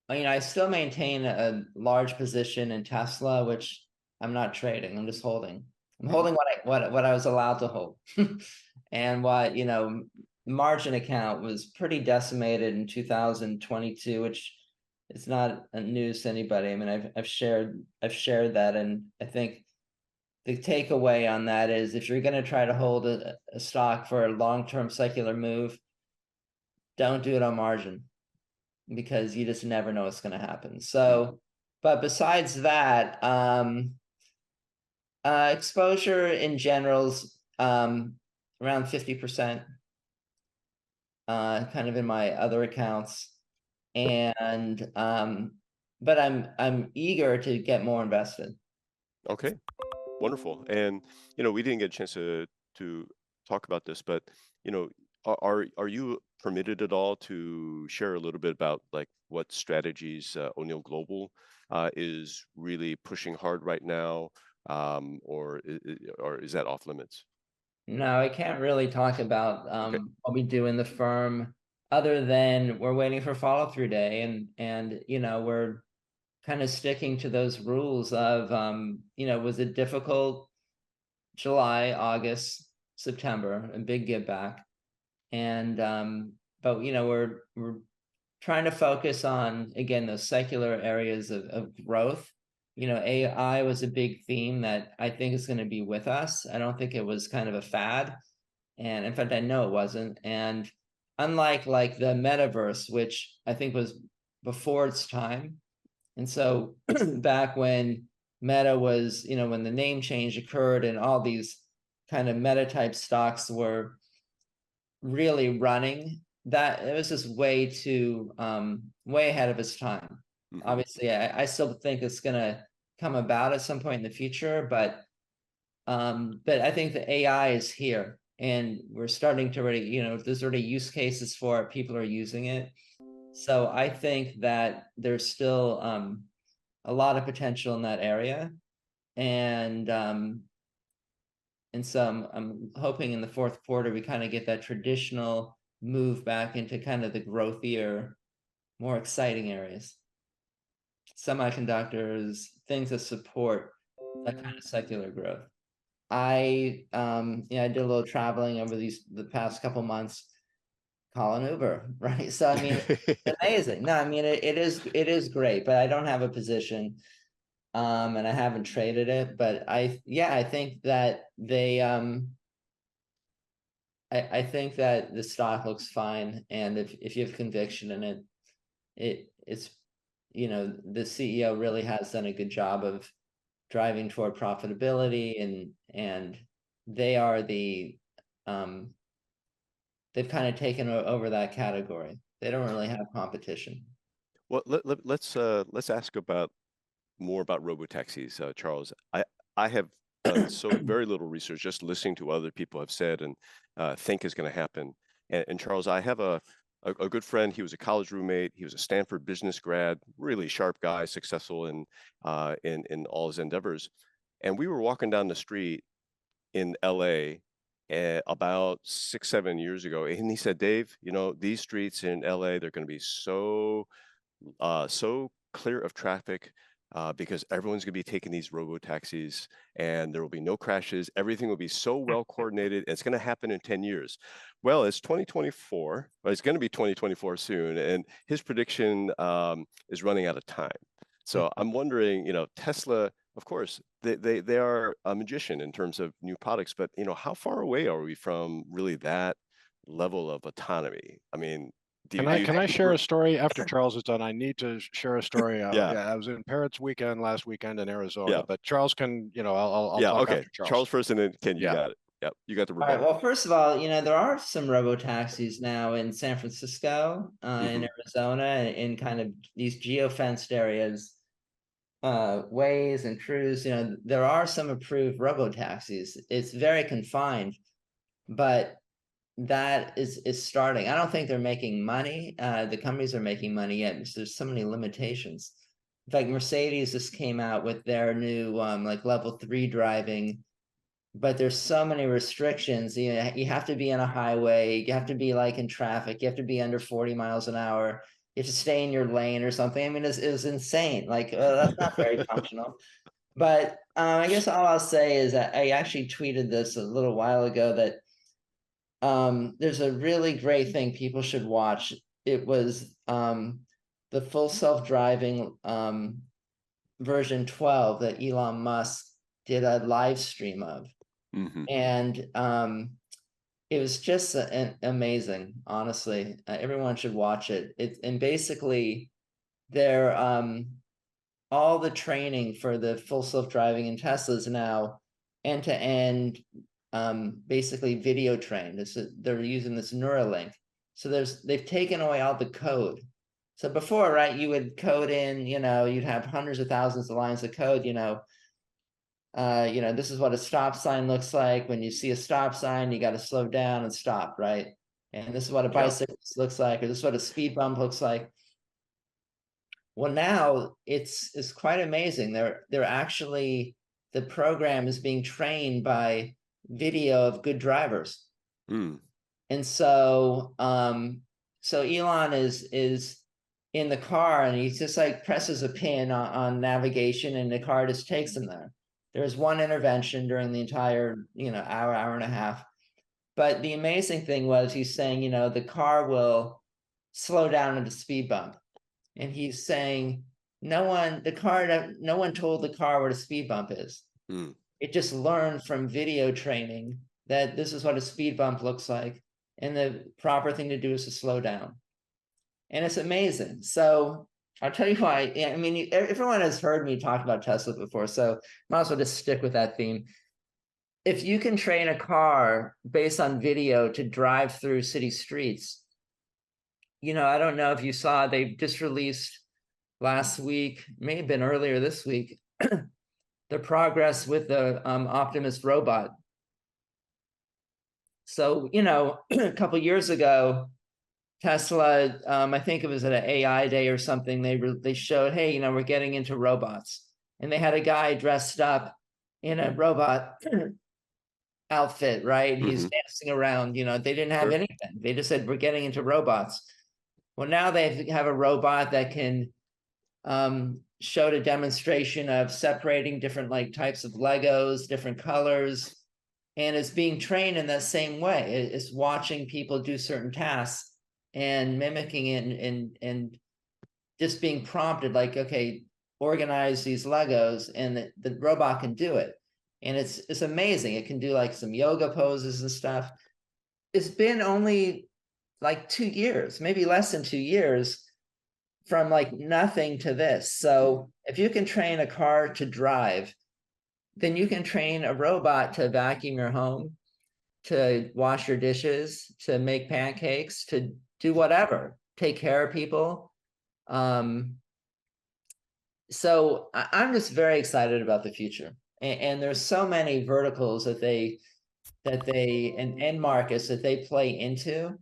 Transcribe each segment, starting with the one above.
I still maintain a large position in Tesla, which I'm not trading. I'm just holding. I'm Hmm. holding what I was allowed to hold. And what, margin account was pretty decimated in 2022, which is not a news to anybody. I mean, I've shared that, and I think the takeaway on that is if you're going to try to hold a stock for a long-term secular move, don't do it on margin because you just never know what's going to happen. So, but besides that, exposure in general's around 50%, kind of in my other accounts. And but I'm eager to get more invested. Okay, wonderful. And we didn't get a chance to talk about this, but you know, are you permitted at all to share a little bit about like what strategies O'Neill Global is really pushing hard right now, or is that off limits? No, I can't really talk about Okay. what we do in the firm other than we're waiting for follow through day, and we're kind of sticking to those rules of was it difficult July, August, September, a big give back. And but we're trying to focus on again those secular areas of growth. AI was a big theme that I think is going to be with us. I don't think it was kind of a fad. And in fact, I know it wasn't. And unlike like the metaverse, which I think was before its time. And so back when Meta was, when the name change occurred and all these kind of meta type stocks were really running, that it was just way ahead of its time. Hmm. Obviously, I still think it's gonna come about at some point in the future, but I think the AI is here and we're starting to already, there's already use cases for it, people are using it. So I think that there's still a lot of potential in that area. And so I'm hoping in the fourth quarter we kind of get that traditional move back into kind of the growthier, more exciting areas. Semiconductors, things that support that kind of secular growth. I did a little traveling over the past couple months, call an Uber, right? So I mean, it's amazing. No, I mean it is great, but I don't have a position. And I haven't traded it, but I think that I think that the stock looks fine, and if you have conviction in it, it's the CEO really has done a good job of driving toward profitability, and they are um they've kind of taken over that category. They don't really have competition. Well, let's ask about more about robotaxis, Charles. I have done so very little research, just listening to what other people have said and think is going to happen. And Charles, I have a good friend. He was a college roommate. He was a Stanford business grad, really sharp guy, successful in all his endeavors. And we were walking down the street in LA about 6, 7 years ago, and he said, "Dave, these streets in LA, they're going to be so clear of traffic because everyone's going to be taking these robo taxis and there will be no crashes. Everything will be so well coordinated. And it's going to happen in 10 years. Well, it's 2024, but it's going to be 2024 soon. And his prediction is running out of time. So I'm wondering, Tesla, of course, they are a magician in terms of new products, but how far away are we from really that level of autonomy? I mean, do Can you, do I you can I think share we're, a story after Charles is done? I need to share a story. yeah. Yeah, I was in Parrots weekend last weekend in Yeah. Arizona, but Charles can, I'll Yeah. talk Okay. after Charles. Charles first, and then Ken, you Yeah. got it. Yep. You got the All right. rebuttal. Well, first of all, there are some robo taxis now in San Francisco, Hmm. in Arizona, in kind of these geo-fenced areas, Waze and Cruise. There are some approved robo taxis. It's very confined, but that is starting. I don't think they're making money. The companies are making money yet because there's so many limitations. In fact, Mercedes just came out with their new like level 3 driving, but there's so many restrictions. You have to be on a highway, you have to be like in traffic, you have to be under 40 miles an hour. you have to stay in your lane or something. I mean, it was insane. Like, that's not very functional. But I guess all I'll say is that I actually tweeted this a little while ago that there's a really great thing people should watch. It was the full self-driving version 12 that Elon Musk did a live stream of. And it was just amazing, honestly. Everyone should watch it. And basically they're all the training for the full self-driving in Teslas now end-to-end basically video trained. They're using this Neuralink. So they've taken away all the code. So before, right, you would code in, you'd have hundreds of thousands of lines of code, this is what a stop sign looks like. When you see a stop sign, you got to slow down and stop, right? And this is what a bicyclist looks like, or this is what a speed bump looks like. Well, now it's quite amazing. They're actually, the program is being trained by video of good drivers. And so Elon is in the car, and he just like presses a pin on navigation, and the car just takes him there. There's one intervention during the entire, hour and a half. But the amazing thing was he's saying, the car will slow down at a speed bump. And he's saying, no one told the car what a speed bump is. It just learned from video training that this is what a speed bump looks like. And the proper thing to do is to slow down. And it's amazing. So I'll tell you why. I mean, everyone has heard me talk about Tesla before, so might as well just stick with that theme. If you can train a car based on video to drive through city streets, I don't know if you saw, they just released last week, may have been earlier this week, the progress with the Optimus robot. So, a couple years ago, Tesla, I think it was at an AI day or something, they showed, hey, we're getting into robots. And they had a guy dressed up in a robot outfit, right? He's dancing around, they didn't have anything. They just said, we're getting into robots. Well, now they have a robot that can showed a demonstration of separating different types of Legos, different colors, and it's being trained in that same way. It's watching people do certain tasks and mimicking it and just being prompted like, okay, organize these Legos, and the robot can do it. And it's amazing. It can do like some yoga poses and stuff. It's been only like 2 years, maybe less than 2 years, from like nothing to this. So if you can train a car to drive, then you can train a robot to vacuum your home, to wash your dishes, to make pancakes, to do whatever, take care of people. So I'm just very excited about the future. And there's so many verticals and end markets that they play into.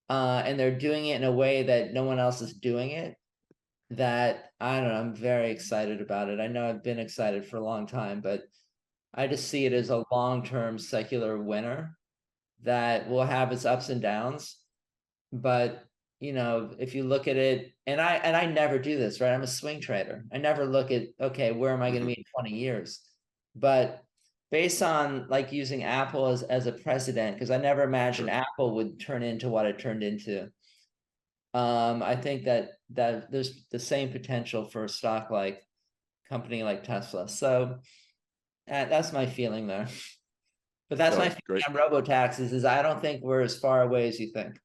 And they're doing it in a way that no one else is doing it, that I don't know, I'm very excited about it. I know I've been excited for a long time, but I just see it as a long-term secular winner that will have its ups and downs. But if you look at it, and I never do this, right? I'm a swing trader. I never look at, okay, where am I going to be in 20 years? But based on like using Apple as a precedent, because I never imagined Apple would turn into what it turned into. I think that there's the same potential for a stock like company like Tesla. So that's my feeling there. But that's my feeling on robo-taxis, is I don't think we're as far away as you think.